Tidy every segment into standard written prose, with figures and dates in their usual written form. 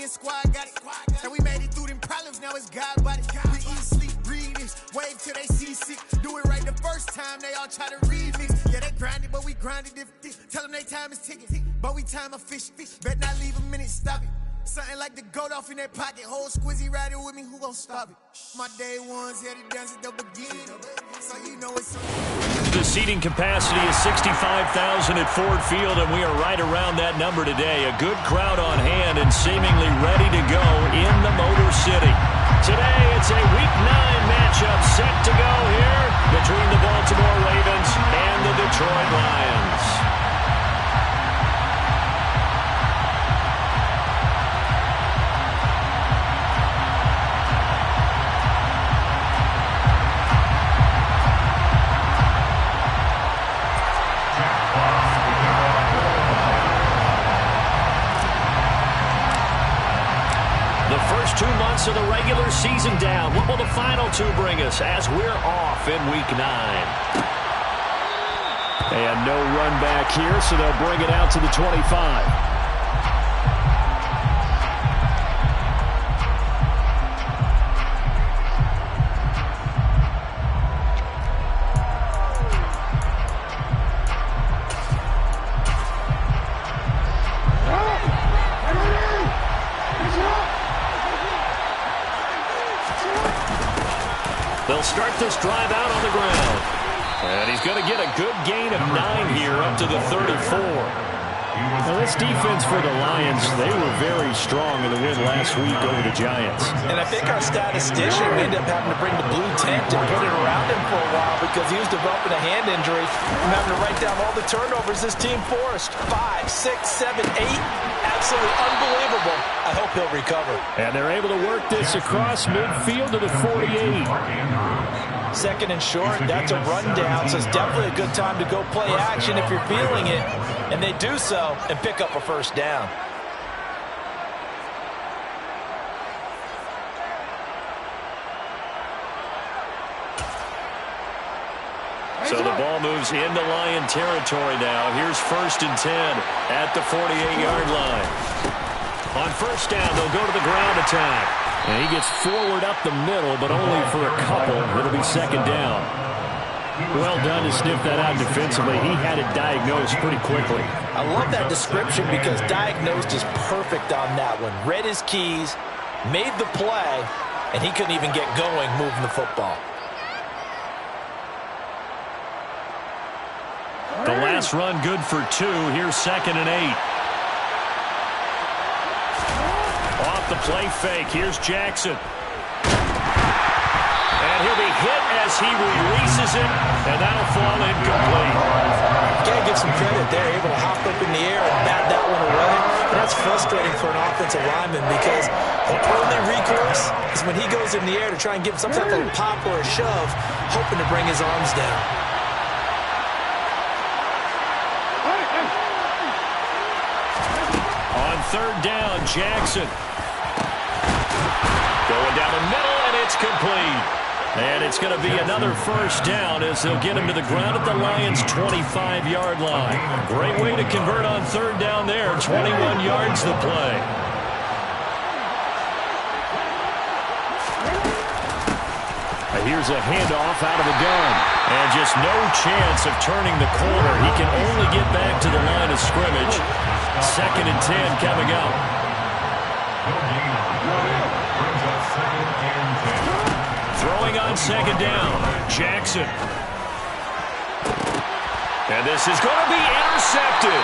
your squad got it. And we made it through them problems, now it's God body. We eat, sleep, breathe this, wave till they see sick. Do it right the first time, they all try to remix. Yeah, they grinded, but we grinded different. Tell them they time is ticking, but we time a fish. Bet not leave a minute, stop it. Something like the goat off in that pocket. Whole squizzy riding with me, who gon' stop it? My day ones here to dance at the beginning, so you know it's so. The seating capacity is 65,000 at Ford Field, and we are right around that number today. A good crowd on hand and seemingly ready to go in the Motor City. Today, it's a Week 9 matchup set to go here between the Baltimore Ravens and the Detroit Lions. First 2 months of the regular season down. What will the final two bring us as we're off in Week 9? And no run back here, so they'll bring it out to the 25. They'll start this drive out on the ground. And he's going to get a good gain of 9 here up to the 34. Now, this defense for the Lions, they were very strong in the win last week over the Giants. And I think our statistician, we ended up having to bring the blue tent and put it around him for a while because he was developing a hand injury from having to write down all the turnovers this team forced. 5, 6, 7, 8. Absolutely unbelievable. I hope he'll recover. And they're able to work this across midfield to the 48. Second and short, that's a rundown, so it's definitely a good time to go play action if you're feeling it. And they do so and pick up a first down. So the ball moves into Lion territory now. Here's 1st and 10 at the 48-yard line. On first down, they'll go to the ground attack. And he gets forward up the middle, but only for a couple. It'll be 2nd down. Well done to sniff that out defensively. He had it diagnosed pretty quickly. I love that description because diagnosed is perfect on that one. Read his keys, made the play, and he couldn't even get going moving the football. The last run good for 2. Here's 2nd and 8. Off the play fake. Here's Jackson. And he'll be hit as he releases it, and that'll fall incomplete. Gotta give some credit there. Able to hop up in the air and bat that one away. And that's frustrating for an offensive lineman because the only recourse is when he goes in the air to try and give some type of a pop or a shove, hoping to bring his arms down. On 3rd down, Jackson. Going down the middle, and it's complete. And it's going to be another first down as they'll get him to the ground at the Lions' 25-yard line. Great way to convert on 3rd down there. 21 yards the play. Here's a handoff out of the gun. And just no chance of turning the corner. He can only get back to the line of scrimmage. 2nd and 10 coming up. Throwing on 2nd down, Jackson. And this is going to be intercepted.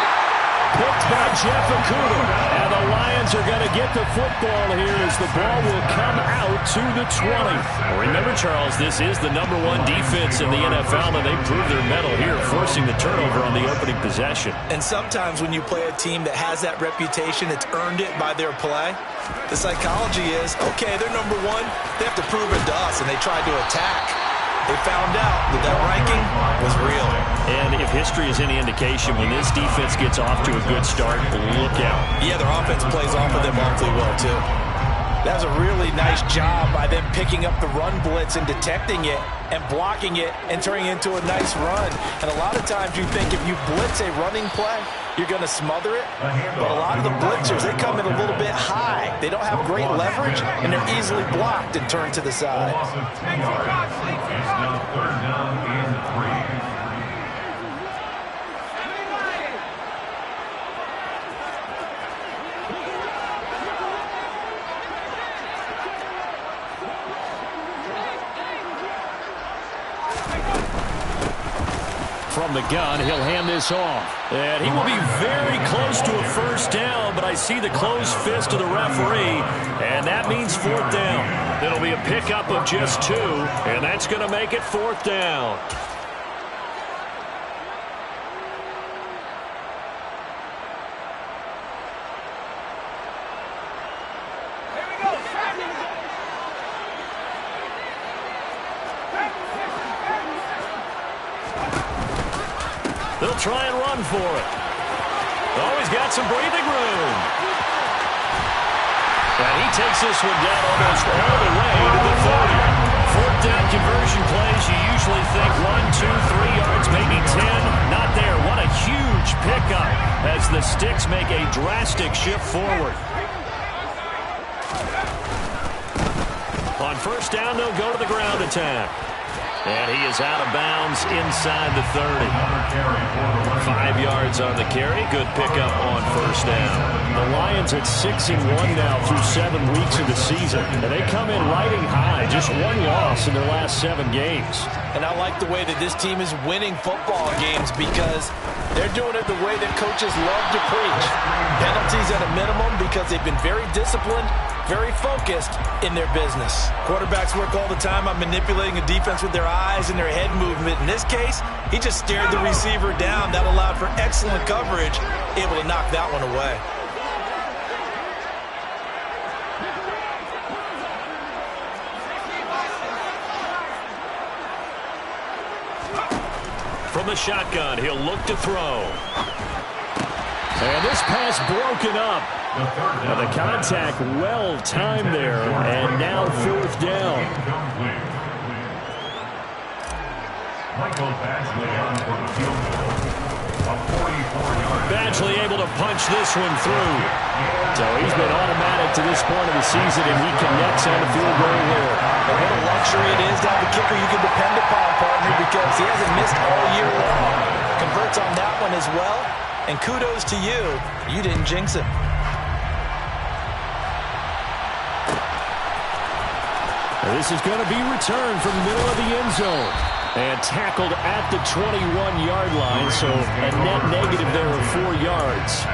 Picked by Jeff Okuda. And the Lions are going to get the football here as the ball will come out to the 20. Remember, Charles, this is the #1 defense in the NFL, and they proved their mettle here, forcing the turnover on the opening possession. And sometimes when you play a team that has that reputation, it's earned it by their play. The psychology is, okay, they're #1. They have to prove it to us, and they tried to attack. They found out that ranking was real. And if history is any indication, when this defense gets off to a good start, look out. Yeah, their offense plays off of them awfully well, too. That was a really nice job by them picking up the run blitz and detecting it and blocking it and turning it into a nice run. And a lot of times you think if you blitz a running play, you're going to smother it. But a lot of the blitzers, they come in a little bit high. They don't have great leverage, and they're easily blocked and turned to the side. From the gun, he'll hand this off. And he will be very close to a first down, but I see the closed fist of the referee, and that means fourth down. It'll be a pickup of just 2, and that's going to make it fourth down. They'll try and run for it. Oh, he's got some breathing room. And he takes this one down almost all the way to the 30. Fourth down conversion plays, you usually think 1, 2, 3 yards, maybe 10. Not there. What a huge pickup as the Sticks make a drastic shift forward. On first down, they'll go to the ground attack. And he is out of bounds inside the 30. 5 yards on the carry. Good pickup on first down. The Lions at 6-1 now through 7 weeks of the season. And they come in riding high. Just 1 loss in their last 7 games. And I like the way that this team is winning football games because they're doing it the way that coaches love to preach. Penalties at a minimum because they've been very disciplined, very focused in their business. Quarterbacks work all the time on manipulating a defense with their eyes and their head movement. In this case, he just stared the receiver down. That allowed for excellent coverage, able to knock that one away. From the shotgun, he'll look to throw. And this pass broken up. Now the contact well timed there, and now fourth down. Badgley able to punch this one through. So he's been automatic to this point of the season, and he connects on the field goal here. And what a luxury it is to have a kicker you can depend upon, partner, because he hasn't missed all year long. Converts on that one as well, and kudos to you. You didn't jinx him. This is going to be returned from the middle of the end zone. And tackled at the 21-yard line, so a net negative there of 4 yards.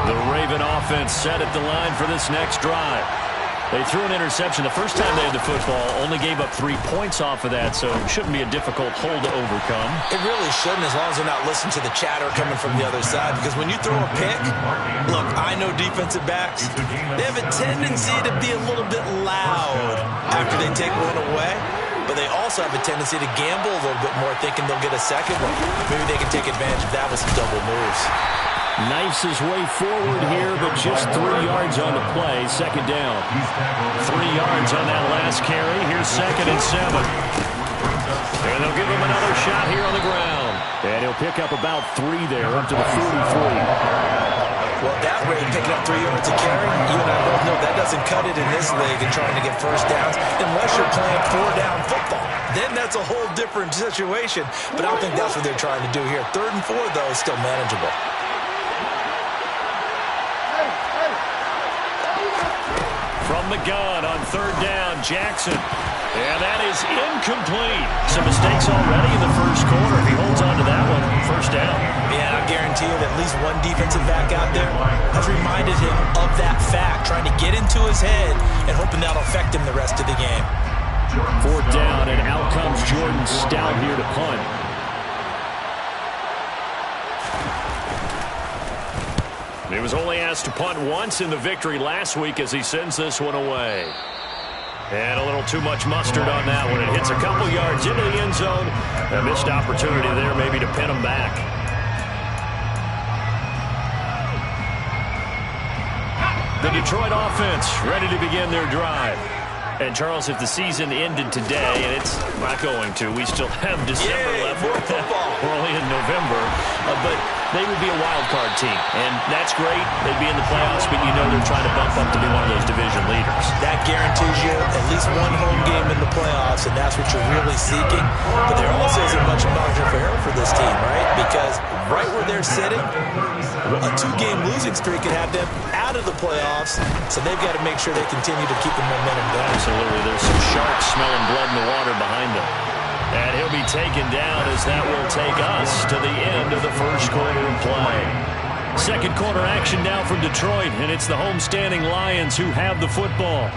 The Raven offense set at the line for this next drive. They threw an interception the first time they had the football, only gave up 3 points off of that, so it shouldn't be a difficult hole to overcome. It really shouldn't, as long as they're not listening to the chatter coming from the other side, because when you throw a pick, look, I know defensive backs, they have a tendency to be a little bit loud after they take one away, but they also have a tendency to gamble a little bit more, thinking they'll get a second one. Maybe they can take advantage of that with some double moves. Knifes his way forward here, but just 3 yards on the play. Second down. 3 yards on that last carry. Here's 2nd and 7. And they'll give him another shot here on the ground. And he'll pick up about 3 there, up to the 43. Well, that rate, picking up 3 yards a carry, you and I both know that doesn't cut it in this league and trying to get first downs unless you're playing 4-down football. Then that's a whole different situation. But I don't think that's what they're trying to do here. 3rd and 4, though, is still manageable. From the gun on 3rd down, Jackson. And that is incomplete. Some mistakes already in the first quarter. If he holds on to that one, first down. Yeah, I guarantee you that at least one defensive back out there has reminded him of that fact, trying to get into his head and hoping that'll affect him the rest of the game. 4th down, and out comes Jordan Stout here to punt. He was only asked to punt once in the victory last week as he sends this one away. And a little too much mustard on that one. It hits a couple yards into the end zone. A missed opportunity there maybe to pin them back. The Detroit offense ready to begin their drive. And, Charles, if the season ended today, and it's not going to, we still have December left. More football. We're only in November. But they would be a wild card team. And that's great. They'd be in the playoffs, but you know they're trying to bump up to be one of those division leaders. That guarantees you at least one home game in the playoffs, and that's what you're really seeking. But there also isn't much margin for error for this team, right? Because right where they're sitting, a 2-game losing streak could have them out of the playoffs, so they've got to make sure they continue to keep the momentum going. Absolutely. There's some sharks smelling blood in the water behind them. And he'll be taken down as that will take us to the end of the first quarter of play. Second quarter action now from Detroit, and it's the homestanding Lions who have the football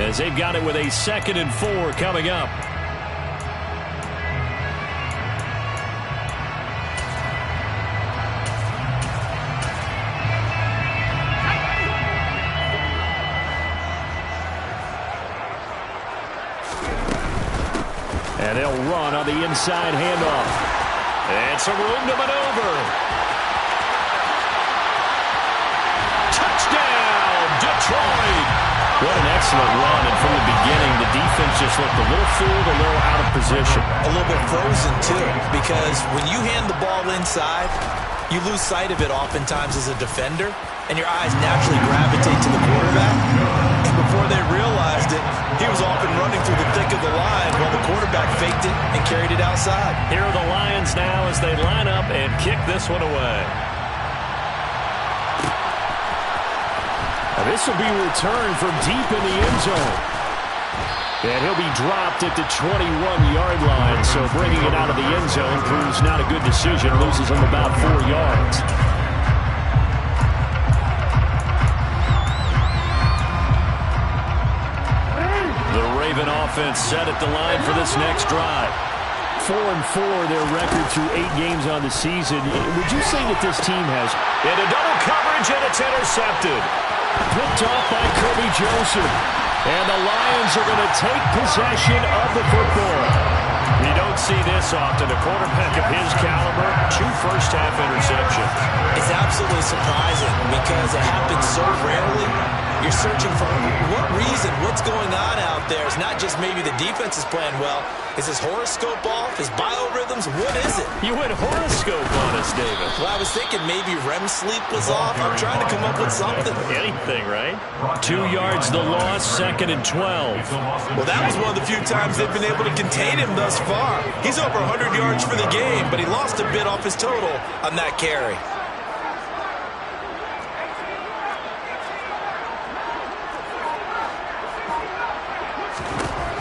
as they've got it with a 2nd and 4 coming up. And they'll run on the inside handoff. And some room to maneuver. Touchdown, Detroit! What an excellent run. And from the beginning, the defense just looked a little fooled, a little out of position. A little bit frozen, too, because when you hand the ball inside, you lose sight of it oftentimes as a defender, and your eyes naturally gravitate to the quarterback. And before they realized it, he was off and running through the thick of the line while the quarterback faked it and carried it outside. Here are the Lions now as they line up and kick this one away. Now this will be returned from deep in the end zone. And he'll be dropped at the 21-yard line, so bringing it out of the end zone proves not a good decision. Loses him about 4 yards. The Raven offense set at the line for this next drive. 4-4 their record through 8 games on the season. Would you say that this team has... Into double coverage, and it's intercepted. Picked off by Kirby Joseph. And the Lions are going to take possession of the football. You don't see this often. A quarterback of his caliber, 2 first-half interceptions. It's absolutely surprising because it happens so rarely. You're searching for what reason, what's going on out there. It's not just maybe the defense is playing well. Is his horoscope off? His biorhythms? What is it? You went horoscope on us, David. Well, I was thinking maybe REM sleep was off. I'm trying to come up with something. Anything, right? 2 yards the loss, 2nd and 12. Well, that was one of the few times they've been able to contain him thus far. He's over 100 yards for the game, but he lost a bit off his total on that carry.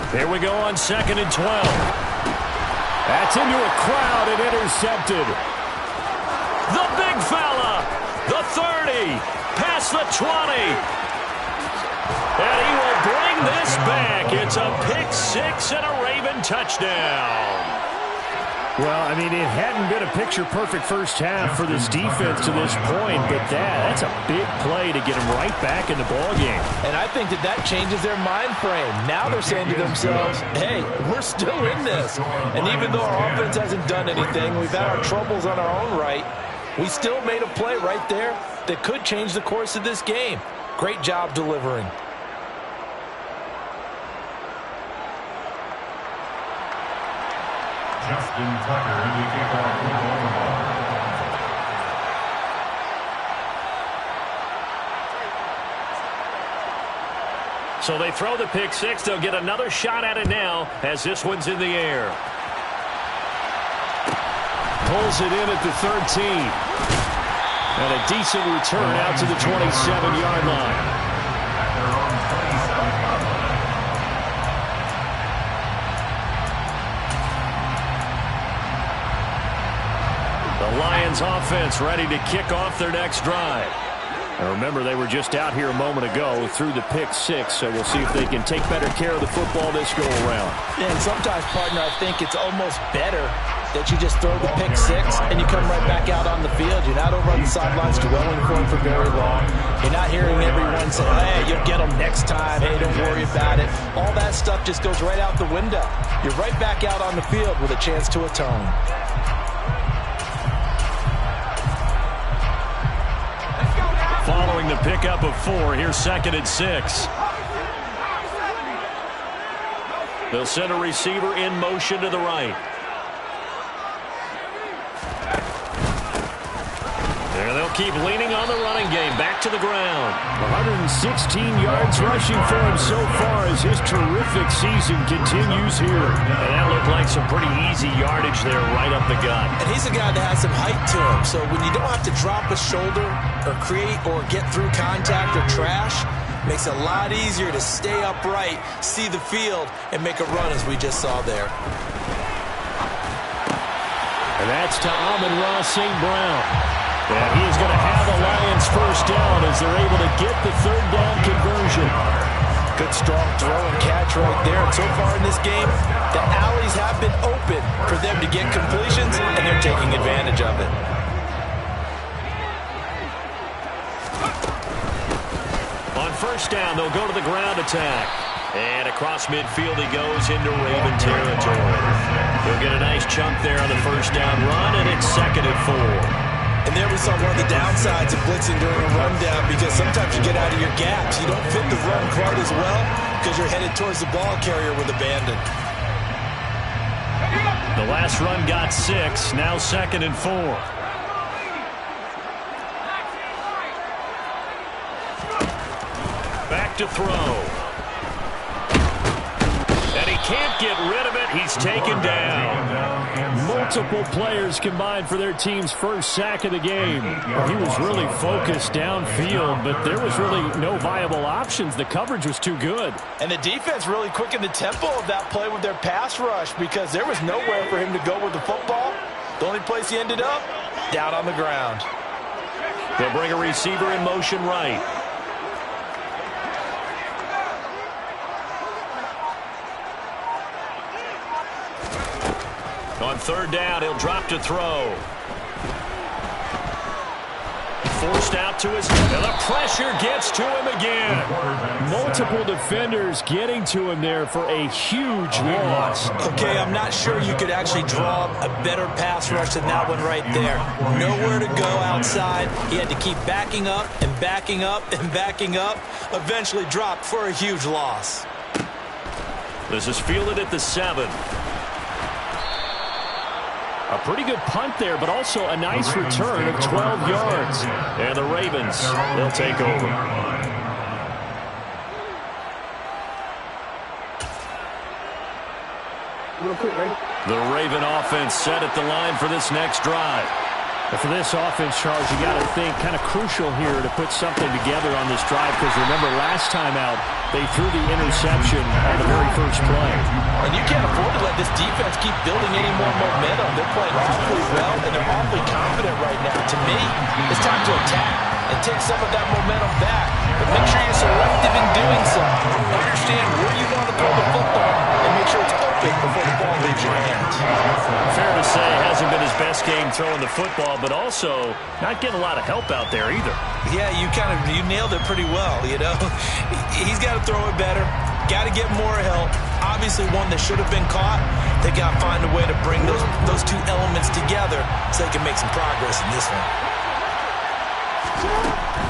Here we go on 2nd and 12. That's into a crowd and intercepted. The big fella, the 30, past the 20. And he will bring this back. It's a pick-6 and a Raven touchdown. Well, I mean, it hadn't been a picture-perfect first half for this defense to this point, but that's a big play to get them right back in the ballgame. And I think that changes their mind frame. Now they're saying to themselves, hey, we're still in this. And even though our offense hasn't done anything, we've had our troubles on our own right, we still made a play right there that could change the course of this game. Great job delivering. Tnchuck in the kickoff football. So they throw the pick-6. They'll get another shot at it now as this one's in the air. Pulls it in at the 13. And a decent return out to the 27-yard line. The Lions offense ready to kick off their next drive. And remember, they were just out here a moment ago through the pick-6, so we'll see if they can take better care of the football this go-around. And sometimes, partner, I think it's almost better that you just throw the pick-6 and you come right back out on the field. You're not over on the sidelines dwelling for it for very long. You're not hearing every one saying, hey, you'll get them next time. Hey, don't worry about it. All that stuff just goes right out the window. You're right back out on the field with a chance to atone. Following the pickup of 4, here's 2nd and 6. They'll send a receiver in motion to the right. And they'll keep leaning on the running game. Back to the ground. 116 yards rushing for him so far as his terrific season continues here. And that looked like some pretty easy yardage there right up the gut. And he's a guy that has some height to him. So when you don't have to drop a shoulder or create or get through contact or trash, makes it a lot easier to stay upright, see the field, and make a run as we just saw there. And that's to Amon-Ra St. Brown. And he is going to have the Lions first down as they're able to get the 3rd down conversion. Good strong throw and catch right there. And so far in this game, the alleys have been open for them to get completions, and they're taking advantage of it. On first down, they'll go to the ground attack. And across midfield he goes into Raven territory. He'll get a nice chunk there on the first down run, and it's 2nd and 4. And there we saw one of the downsides of blitzing during a rundown, because sometimes you get out of your gaps. You don't fit the run quite as well because you're headed towards the ball carrier with abandon. The last run got 6, now 2nd and 4. Back to throw. And he can't get rid of it. He's taken down. Multiple players combined for their team's first sack of the game. He was really focused downfield, but there was really no viable options. The coverage was too good. And the defense really quickened the tempo of that play with their pass rush, because there was nowhere for him to go with the football. The only place he ended up, down on the ground. They'll bring a receiver in motion right. On 3rd down, he'll drop to throw. Forced out to his, and the pressure gets to him again. Multiple defenders getting to him there for a huge loss. Okay, I'm not sure you could actually draw a better pass rush than that one right there. Nowhere to go outside. He had to keep backing up and backing up and backing up. Eventually dropped for a huge loss. This is fielded at the 7. A pretty good punt there, but also a nice return of 12 yards. And the Ravens, they'll take over. The Raven offense set at the line for this next drive. But for this offense, Charles, you got to think kind of crucial here to put something together on this drive, because remember last time out, they threw the interception on the very first play. And you can't afford to let this defense keep building any more momentum. They're playing awfully well, and they're awfully confident right now. To me, it's time to attack and take some of that momentum back. But make sure you're selective in doing so. Understand where you want to throw the football and make sure it's open before the ball leaves your hands. Fair to say, it hasn't been his best game throwing the football, but also not getting a lot of help out there either. Yeah, you nailed it pretty well, you know. He's got to throw it better. Got to get more help. Obviously one that should have been caught. They got to find a way to bring those two elements together so they can make some progress in this one.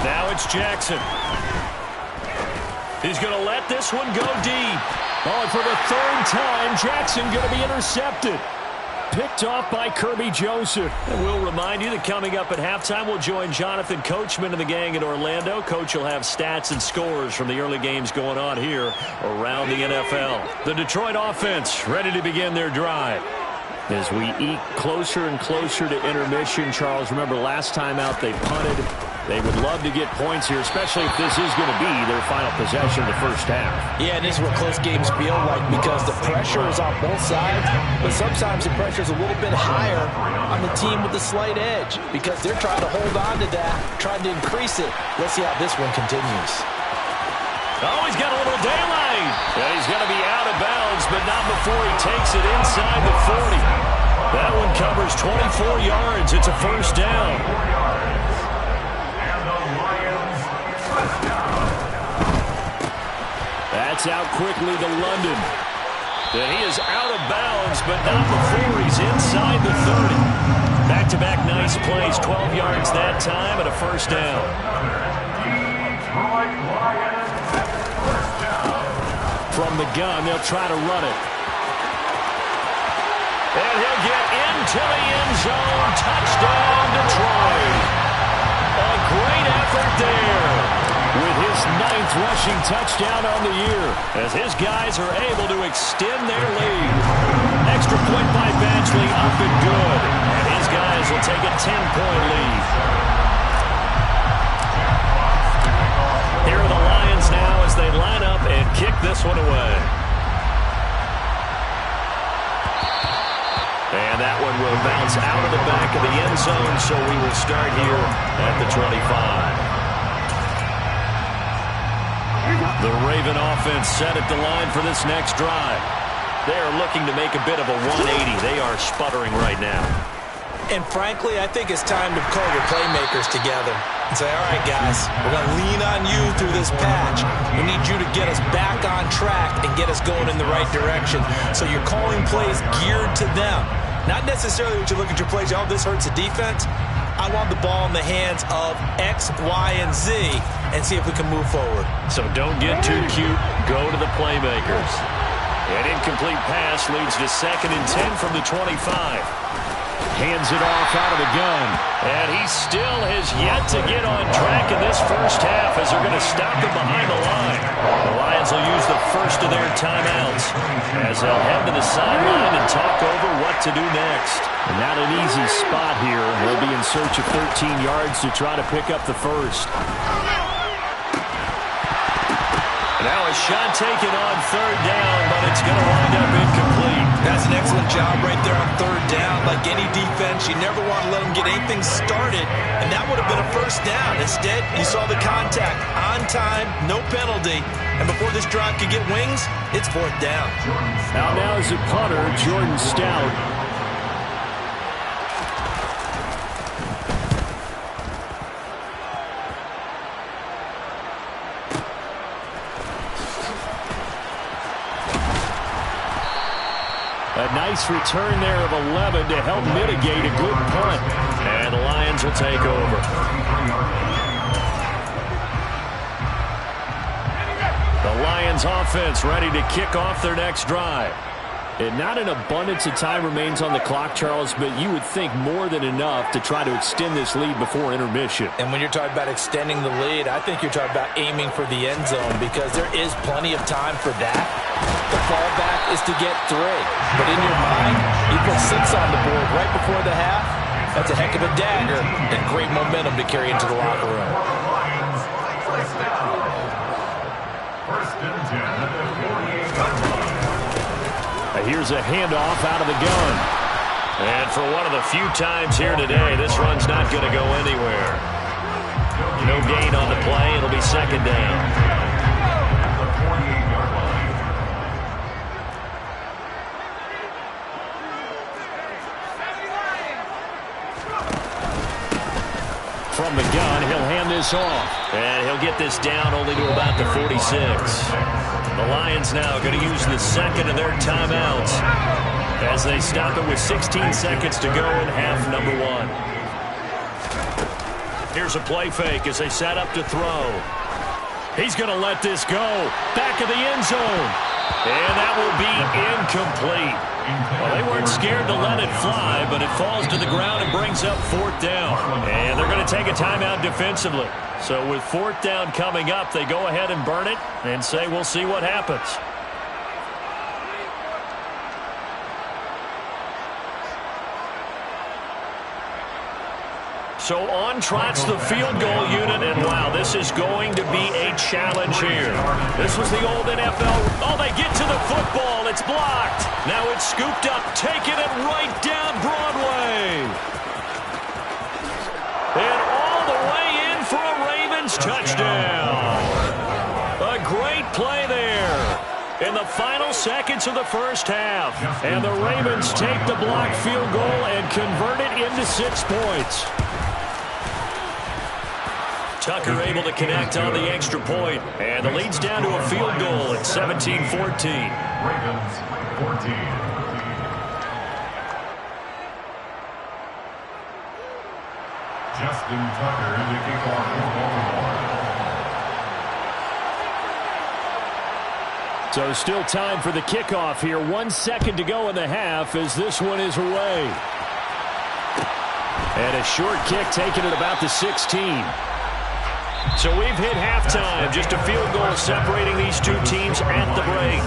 Now it's Jackson. He's going to let this one go deep. Oh, and for the 3rd time, Jackson going to be intercepted. Picked off by Kirby Joseph. And we'll remind you that coming up at halftime, we'll join Jonathan Coachman and the gang in Orlando. Coach will have stats and scores from the early games going on here around the NFL. The Detroit offense ready to begin their drive. As we eke closer and closer to intermission, Charles, remember last time out they punted. They would love to get points here, especially if this is going to be their final possession of the first half. Yeah, and this is what close games feel like, because the pressure is on both sides, but sometimes the pressure is a little bit higher on the team with the slight edge, because they're trying to hold on to that, trying to increase it. Let's see how this one continues. Oh, he's got a little daylight. And he's going to be out of bounds, but not before he takes it inside the 40. That one covers 24 yards. It's a first down. gets out quickly to London. And he is out of bounds, but not before he's inside the 30. Back-to-back nice plays, 12 yards that time and a first down. From the gun, they'll try to run it. And he'll get into the end zone. Touchdown, Detroit. A great effort there with his 9th rushing touchdown on the year as his guys are able to extend their lead. Extra point by Badgley, up and good. And his guys will take a 10-point lead. Here are the Lions now as they line up and kick this one away. And that one will bounce out of the back of the end zone, so we will start here at the 25. The Raven offense set at the line for this next drive. They are looking to make a bit of a 180. They are sputtering right now. And frankly, I think it's time to call your playmakers together and say, all right, guys, we're going to lean on you through this patch. We need you to get us back on track and get us going in the right direction. So you're calling plays geared to them. Not necessarily what you look at your plays, oh, this hurts the defense. I want the ball in the hands of X, Y, and Z and see if we can move forward. So don't get too cute. Go to the playmakers. An incomplete pass leads to 2nd and 10 from the 25. Hands it off out of the gun. And he still has yet to get on track in this first half as they're going to stop him behind the line. The Lions will use the first of their timeouts as they'll head to the sideline and talk over what to do next. And not an easy spot here. They'll be in search of 13 yards to try to pick up the first. Now a shot taken on 3rd down, but it's going to wind up incomplete. That's an excellent job right there on 3rd down. Like any defense, you never want to let them get anything started, and that would have been a first down. Instead, you saw the contact on time, no penalty, and before this drive could get wings, it's 4th down. Now is a punter, Jordan Stout. A nice return there of 11 to help mitigate a good punt. And the Lions will take over. The Lions offense ready to kick off their next drive. And not an abundance of time remains on the clock, Charles, but you would think more than enough to try to extend this lead before intermission. And when you're talking about extending the lead, I think you're talking about aiming for the end zone because there is plenty of time for that. The fallback is to get 3. But in your mind, you put 6 on the board right before the half. That's a heck of a dagger and great momentum to carry into the locker room. First and 10 at the 48-yard line. Here's a handoff out of the gun. And for one of the few times here today, this run's not going to go anywhere. No gain on the play. It'll be 2nd down. From the gun, he'll hand this off. And he'll get this down only to about the 46. The Lions now going to use the 2nd of their timeouts as they stop it with 16 seconds to go in half number 1. Here's a play fake as they set up to throw. He's going to let this go. Back of the end zone. And that will be incomplete. Well, they weren't scared to let it fly, but it falls to the ground and brings up 4th down. And they're going to take a timeout defensively. So with 4th down coming up, they go ahead and burn it and say, we'll see what happens. So on trots the field goal unit, and wow, this is going to be a challenge here. This was the old NFL. Oh, they get to the football. It's blocked. Now it's scooped up, taking it right down Broadway. And all the way in for a Ravens touchdown. A great play there in the final seconds of the first half. And the Ravens take the blocked field goal and convert it into 6 points. Tucker able to connect on the extra point, and the lead's down to a field goal at 17-14. Ravens 14. Justin Tucker in the kickoff for Baltimore. So still time for the kickoff here. 1 second to go in the half as this one is away. And a short kick taken at about the 16. So we've hit halftime. Just a field goal separating these two teams at the break.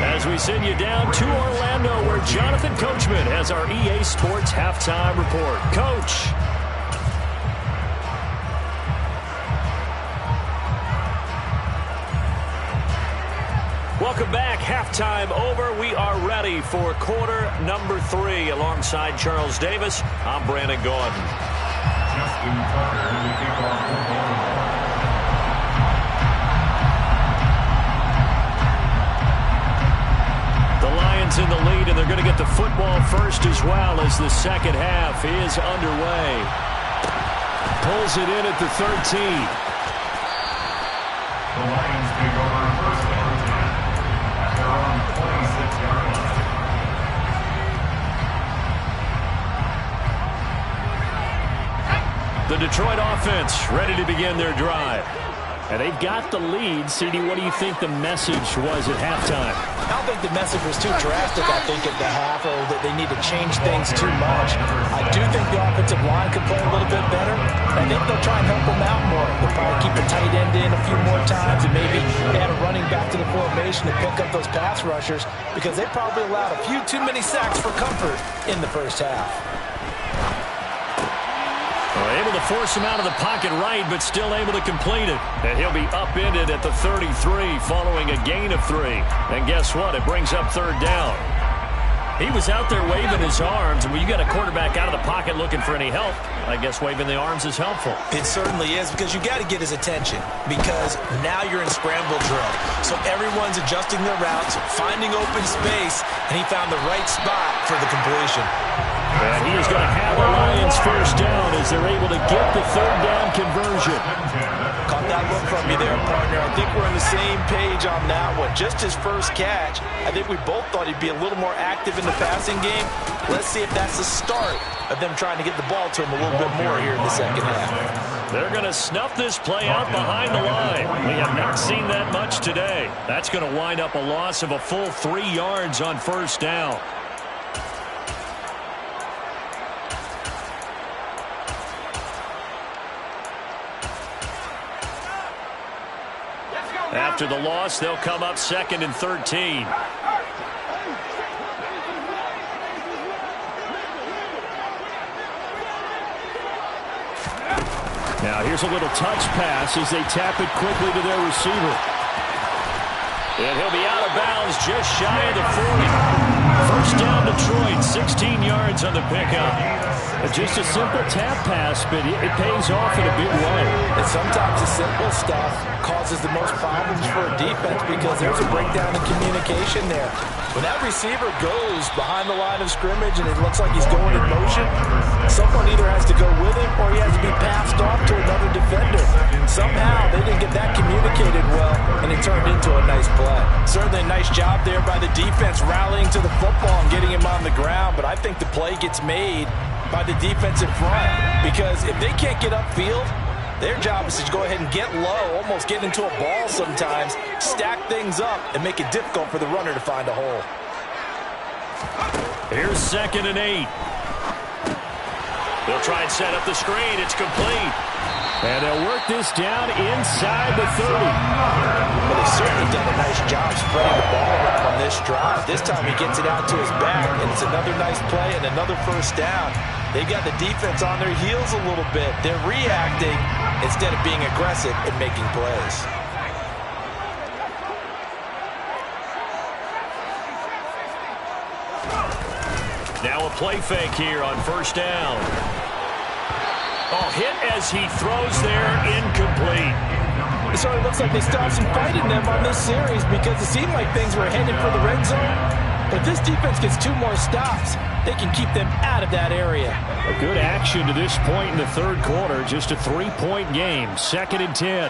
As we send you down to Orlando, where Jonathan Coachman has our EA Sports halftime report. Coach. Welcome back. Halftime over. We are ready for quarter number 3. Alongside Charles Davis, I'm Brandon Gordon. Justin Tucker in the kickoff for Baltimore. The Lions in the lead, and they're going to get the football first as well as the second half is underway. Pulls it in at the 13. The Lions take over first and 10 at their own 26-yard line. The Detroit offense ready to begin their drive. And they've got the lead. CD, what do you think the message was at halftime? I don't think the message was too drastic, I think, at the half, or that they need to change things too much. I do think the offensive line could play a little bit better. I think they'll try and help them out more. They'll probably keep the tight end in a few more times and maybe add a running back to the formation to pick up those pass rushers, because they probably allowed a few too many sacks for comfort in the first half. Well, able to force him out of the pocket right, but still able to complete it. And he'll be upended at the 33 following a gain of 3. And guess what? It brings up third down. He was out there waving his arms, and when you got a quarterback out of the pocket looking for any help, I guess waving the arms is helpful. It certainly is, because you got to get his attention, because now you're in scramble drill. So everyone's adjusting their routes, finding open space, and he found the right spot for the completion. And he is going to have a Lions first down as they're able to get the third down conversion. Caught that look from you there, partner. I think we're on the same page on that one. Just his first catch. I think we both thought he'd be a little more active in the passing game. Let's see if that's the start of them trying to get the ball to him a little bit more here in the second half. They're going to snuff this play out behind the line. We have not seen that much today. That's going to wind up a loss of a full 3 yards on first down. After the loss, they'll come up 2nd and 13. Now here's a little touch pass as they tap it quickly to their receiver. And he'll be out of bounds just shy of the 40. First down Detroit, 16 yards on the pickup. Just a simple tap pass, but it pays off in a big way. And sometimes the simple stuff causes the most problems for a defense, because there's a breakdown in communication there. When that receiver goes behind the line of scrimmage and it looks like he's going in motion, someone either has to go with him or he has to be passed off to another defender. Somehow they didn't get that communicated well, and it turned into a nice play. Certainly a nice job there by the defense rallying to the football and getting him on the ground, but I think the play gets made by the defense in front, because if they can't get upfield, their job is to go ahead and get low, almost get into a ball sometimes, stack things up, and make it difficult for the runner to find a hole. Here's 2nd and 8. They'll try and set up the screen. It's complete. And they'll work this down inside the 30. Well, they've certainly done a nice job spreading the ball around on this drive. This time he gets it out to his back, and it's another nice play and another first down. They've got the defense on their heels a little bit. They're reacting instead of being aggressive and making plays. Now a play fake here on first down. Oh, hit as he throws there, incomplete. So it looks like they stopped some fight in them on this series, because it seemed like things were headed for the red zone. But if this defense gets 2 more stops, they can keep them out of that area. A good action to this point in the third quarter. Just a 3-point game. 2nd and 10.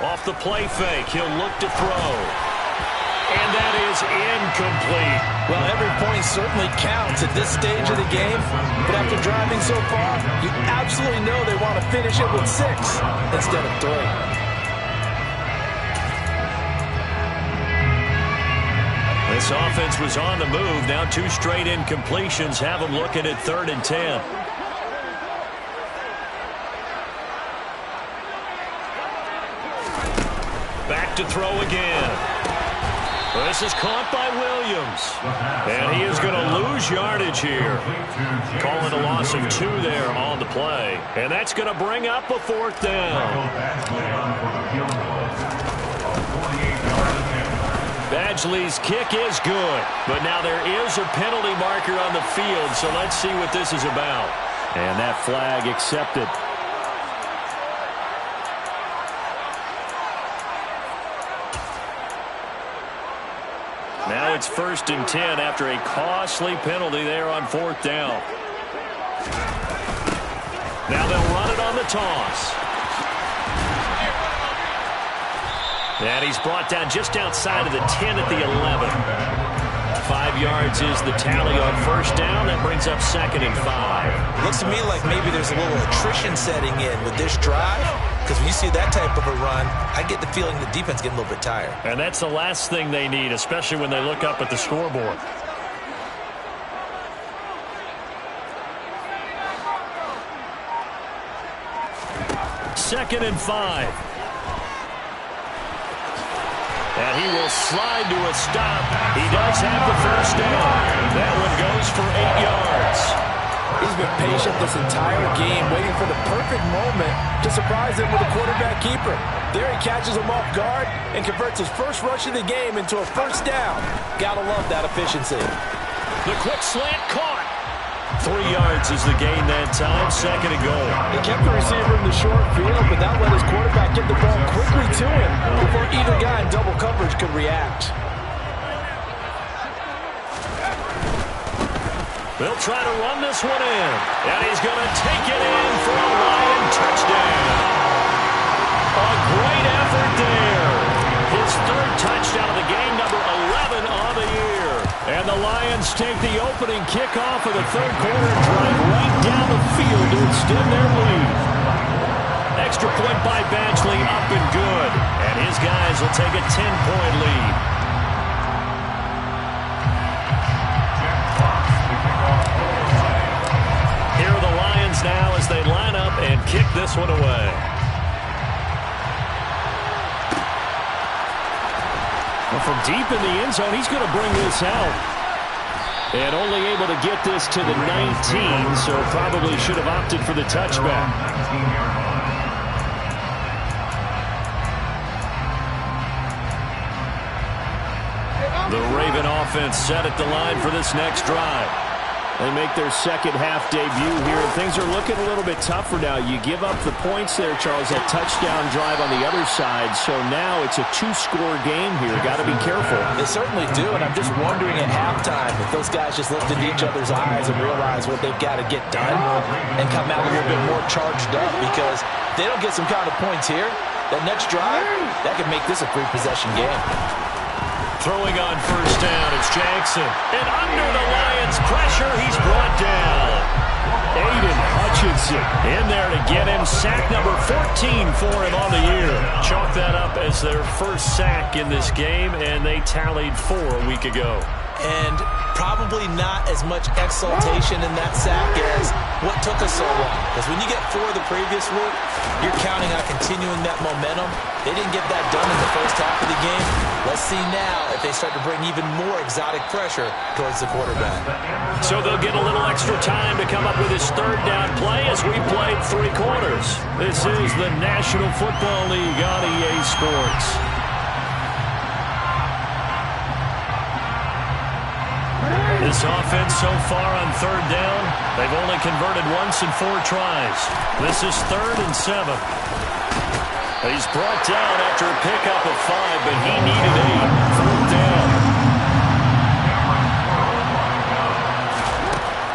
Off the play fake, he'll look to throw. And that is incomplete. Well, every point certainly counts at this stage of the game. But after driving so far, you absolutely know they want to finish it with 6 instead of 3. This offense was on the move. Now 2 straight incompletions have them looking at 3rd and 10. Back to throw again. This is caught by Williams. And he is going to lose yardage here. Calling a loss of 2 there on the play. And that's going to bring up a 4th down. Badgley's kick is good. But now there is a penalty marker on the field, so let's see what this is about. And that flag accepted. Now it's 1st and 10 after a costly penalty there on 4th down. Now they'll run it on the toss. And he's brought down just outside of the 10 at the 11. 5 yards is the tally on 1st down. That brings up 2nd and 5. Looks to me like maybe there's a little attrition setting in with this drive. Because when you see that type of a run, I get the feeling the defense getting a little bit tired. And that's the last thing they need, especially when they look up at the scoreboard. Second and 5. And he will slide to a stop. He does have the 1st down. That one goes for 8 yards. He's been patient this entire game, waiting for the perfect moment to surprise him with a quarterback keeper. There he catches him off guard and converts his first rush of the game into a 1st down. Gotta love that efficiency. The quick slant caught. 3 yards is the gain that time. 2nd and goal. He kept the receiver in the short field, but that let his quarterback get the ball quickly to him before either guy in double coverage could react. They'll try to run this one in. And he's going to take it in for a Lion touchdown. A great effort there. His 3rd touchdown of the game, number 11 on the year. And the Lions take the opening kickoff of the 3rd quarter and drive right down the field to extend their lead. Extra point by Badgley, up and good. And his guys will take a 10-point lead. Here are the Lions now as they line up and kick this one away. Well, from deep in the end zone, he's going to bring this out. And only able to get this to the 19, so probably should have opted for the touchback. The Raven offense set at the line for this next drive. They make their 2nd half debut here. Things are looking a little bit tougher now. You give up the points there, Charles, that touchdown drive on the other side. So now it's a 2-score game here. Got to be careful. They certainly do, and I'm just wondering at halftime if those guys just looked into each other's eyes and realize what they've got to get done and come out a little bit more charged up, because if they don't get some kind of points here, that next drive, that could make this a 3-possession game. Throwing on 1st down, it's Jackson. And under the Lions' pressure, he's brought down. Aiden Hutchinson in there to get him. Sack number 14 for him on the year. Chalk that up as their 1st sack in this game, and they tallied 4 a week ago. And probably not as much exultation in that sack as what took us so long. Because when you get 4 the previous week, you're counting on continuing that momentum. They didn't get that done in the 1st half of the game. Let's see now if they start to bring even more exotic pressure towards the quarterback. So they'll get a little extra time to come up with his 3rd down play as we played 3 quarters. This is the National Football League on EA Sports. The This offense so far on third down, they've only converted once in 4 tries. This is 3rd and 7. He's brought down after a pickup of 5, but he needed 8. 4th down.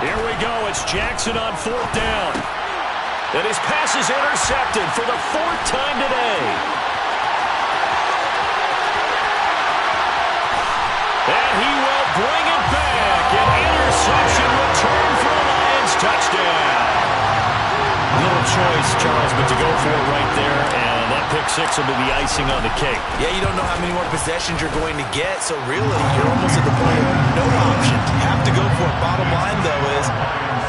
Here we go. It's Jackson on 4th down. And his pass is intercepted for the 4th time today. And he will bring it back. An interception return for a Lions touchdown. Little choice, Charles, but to go for it right there, and that pick 6 will be the icing on the cake. Yeah, you don't know how many more possessions you're going to get, so really, you're almost at the point of no option. Have to go for it. Bottom line, though, is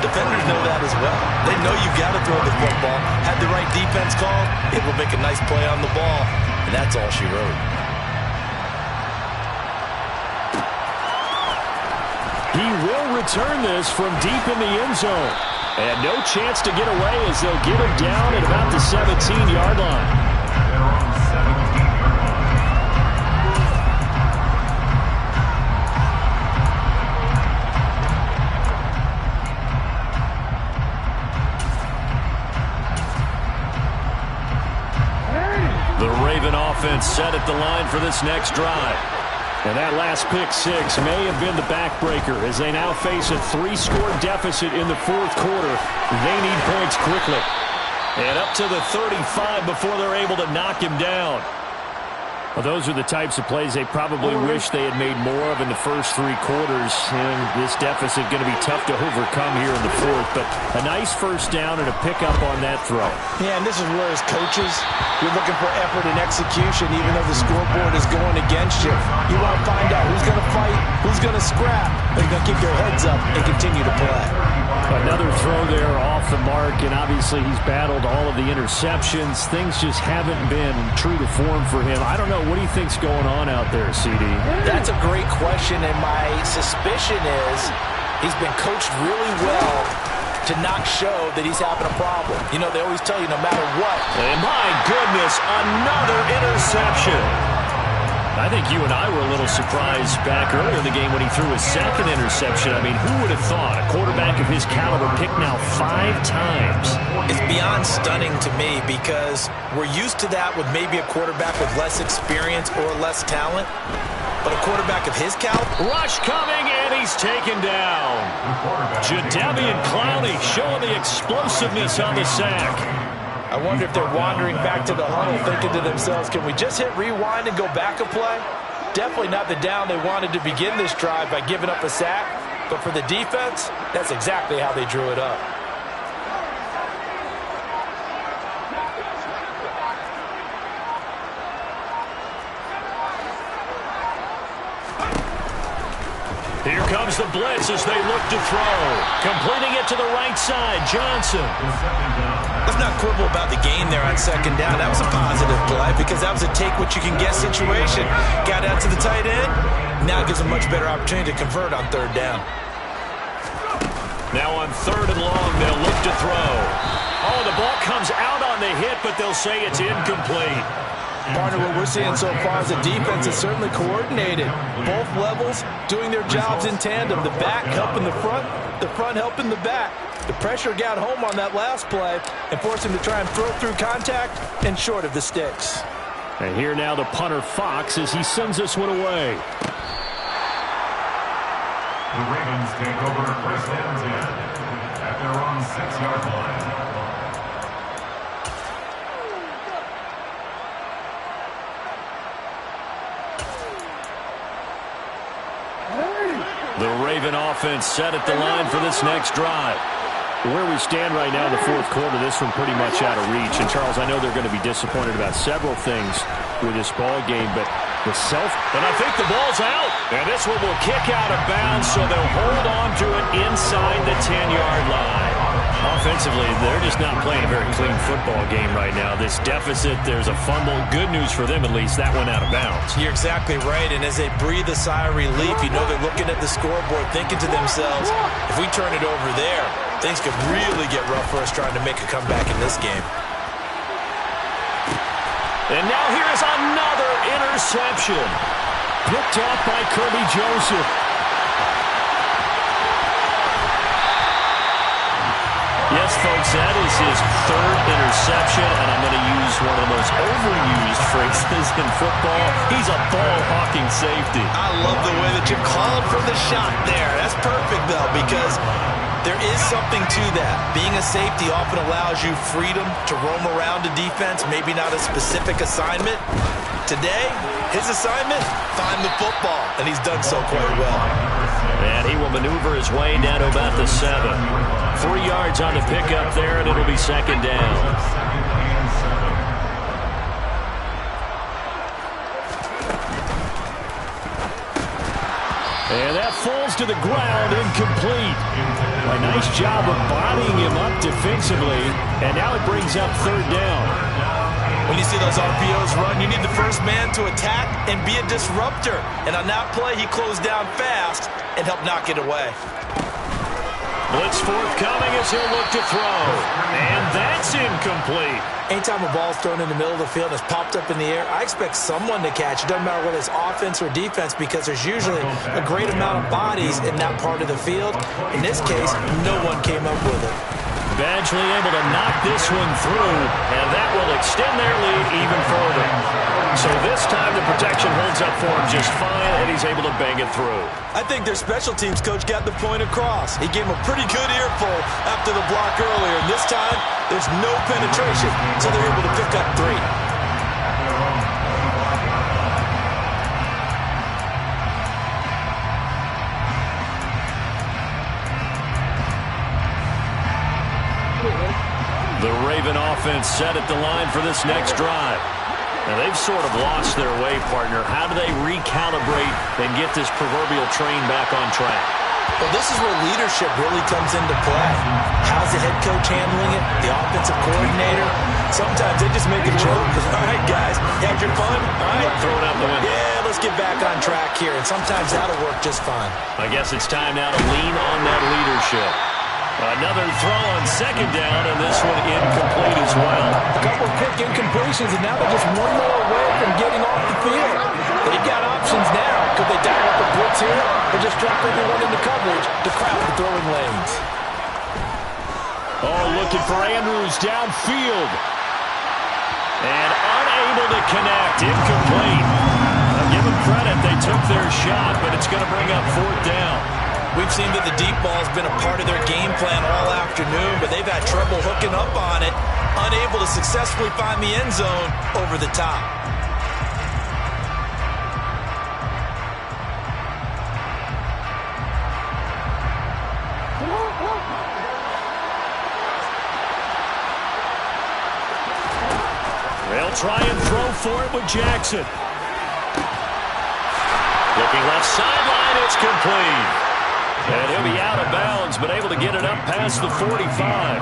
defenders know that as well. They know you've got to throw the football. Had the right defense called, it will make a nice play on the ball, and that's all she wrote. He will return this from deep in the end zone. And no chance to get away as they'll get him down at about the 17-yard line. They're on the 17-yard line. The Raven offense set at the line for this next drive. And that last pick 6 may have been the backbreaker as they now face a 3-score deficit in the 4th quarter. They need points quickly. And up to the 35 before they're able to knock him down. Well, those are the types of plays they probably wish they had made more of in the first 3 quarters. And this deficit going to be tough to overcome here in the 4th. But a nice first down and a pickup on that throw. Yeah, and this is where as coaches, you're looking for effort and execution even though the scoreboard is going against you. You want to find out who's going to fight, who's going to scrap. They're going to keep their heads up and continue to play. Another throw there off the mark, and obviously he's battled all of the interceptions. Things just haven't been true to form for him. I don't know. What do you think's going on out there, CD? That's a great question, and my suspicion is he's been coached really well to not show that he's having a problem. You know, they always tell you no matter what. And my goodness, another interception. I think you and I were a little surprised back earlier in the game when he threw his 2nd interception. I mean, who would have thought a quarterback of his caliber picked now 5 times? It's beyond stunning to me because we're used to that with maybe a quarterback with less experience or less talent. But a quarterback of his caliber. Rush coming, and he's taken down. Jadeveon Clowney showing the explosiveness on the sack. I wonder if they're wandering back to the huddle thinking to themselves, can we just hit rewind and go back a play? Definitely not the down they wanted to begin this drive by giving up a sack. But for the defense, that's exactly how they drew it up. Here comes the blitz as they look to throw. Completing it to the right side, Johnson. Let's not quibble about the gain there on 2nd down. That was a positive play because that was a take-what-you-can-get situation. Got out to the tight end. Now gives a much better opportunity to convert on 3rd down. Now on 3rd and long, they'll look to throw. Oh, the ball comes out on the hit, but they'll say it's incomplete. Partner, what we're seeing so far is the defense is certainly coordinated. Both levels doing their jobs in tandem. The back helping the front helping the back. The pressure got home on that last play and forced him to try and throw through contact and short of the sticks. And here now the punter Fox as he sends this one away. The Ravens take over 1st and 10 at their own 6-yard line. The Raven offense set at the line for this next drive. Where we stand right now in the 4th quarter, this one pretty much out of reach. And, Charles, I know they're going to be disappointed about several things with this ball game, but the and I think the ball's out. And this one will kick out of bounds, so they'll hold on to it inside the 10-yard line. Offensively, they're just not playing a very clean football game right now. This deficit, there's a fumble. Good news for them, at least. That went out of bounds. You're exactly right, and as they breathe a sigh of relief, you know they're looking at the scoreboard thinking to themselves, if we turn it over there, things could really get rough for us trying to make a comeback in this game. And now here is another interception. Picked off by Kirby Joseph. Yes, folks, that is his third interception, and I'm going to use one of the most overused phrases in football. He's a ball-hawking safety. I love the way that you called for the shot there. That's perfect, though, because there is something to that. Being a safety often allows you freedom to roam around a defense, maybe not a specific assignment. Today, his assignment, find the football, and he's done so quite well. And he will maneuver his way down to about the 7. 3 yards on the pickup there, and it'll be second down. And that falls to the ground, incomplete. A nice job of bodying him up defensively, and now it brings up third down. When you see those RPOs run, you need the first man to attack and be a disruptor. And on that play, he closed down fast and helped knock it away. Blitz forthcoming as he'll look to throw. And that's incomplete. Anytime a ball's thrown in the middle of the field and it's popped up in the air, I expect someone to catch. It doesn't matter whether it's offense or defense because there's usually a great amount of bodies in that part of the field. In this case, no one came up with it. Badgley able to knock this one through, and that will extend their lead even further. So this time the protection holds up for him just fine, and he's able to bang it through. I think their special teams coach got the point across. He gave him a pretty good earful after the block earlier, and this time there's no penetration, so they're able to pick up 3. The Raven offense set at the line for this next drive. Now, they've sort of lost their way, partner. How do they recalibrate and get this proverbial train back on track? Well, this is where leadership really comes into play. How's the head coach handling it? The offensive coordinator? Sometimes they just make a joke. All right, guys, you had your fun? All right. Throw it out the window. Yeah, let's get back on track here. And sometimes that'll work just fine. I guess it's time now to lean on that leadership. Another throw on second down, and this one incomplete as well. A couple of quick incompletions, and now they're just one more away from getting off the field. They've got options now. Could they dial up a blitz here or just drop everyone into coverage to crowd the throwing lanes? Oh, looking for Andrews downfield. And unable to connect. Incomplete. I'll give them credit. They took their shot, but it's going to bring up fourth down. We've seen that the deep ball has been a part of their game plan all afternoon, but they've had trouble hooking up on it, unable to successfully find the end zone over the top. They'll try and throw for it with Jackson. Looking left sideline, it's complete. And he'll be out of bounds, but able to get it up past the 45.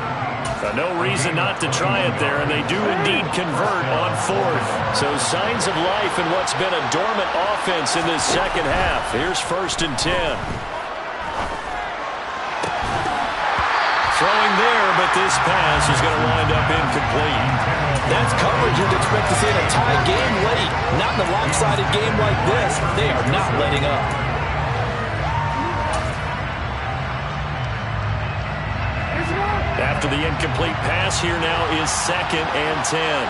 No reason not to try it there, and they do indeed convert on fourth. So signs of life in what's been a dormant offense in this second half. Here's 1st and 10. Throwing there, but this pass is going to wind up incomplete. That's coverage you'd expect to see in a tie game late. Not in a lopsided game like this. They are not letting up. After the incomplete pass, here now is 2nd and 10.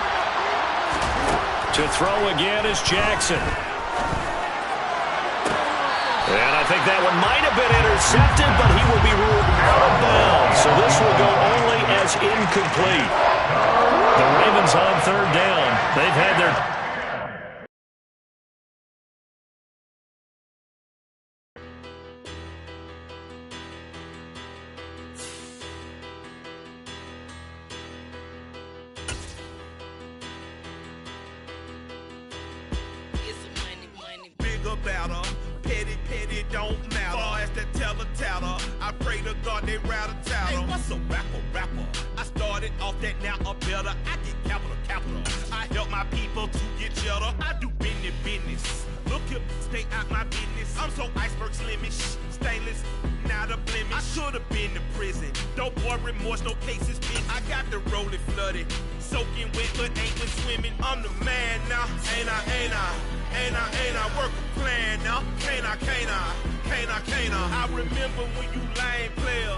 To throw again is Jackson. And I think that one might have been intercepted, but he will be ruled out of bounds. So this will go only as incomplete. The Ravens on third down. They've had their... Petty don't matter. Far as that tell-a-tatter, I pray to God they rattle-tattle. Hey, what's a rapper? I started off that, now I'm better. I get capital. I help my people to get cheddar. I do business. Look here, stay out my business. I'm so iceberg slimish, stainless, not a blemish. I should've been to prison. Don't boy remorse, no cases been. I got the rolling flooded, soaking wet, but ain't been swimming. I'm the man now, ain't I work a plan now. Can't I? I remember when you lame player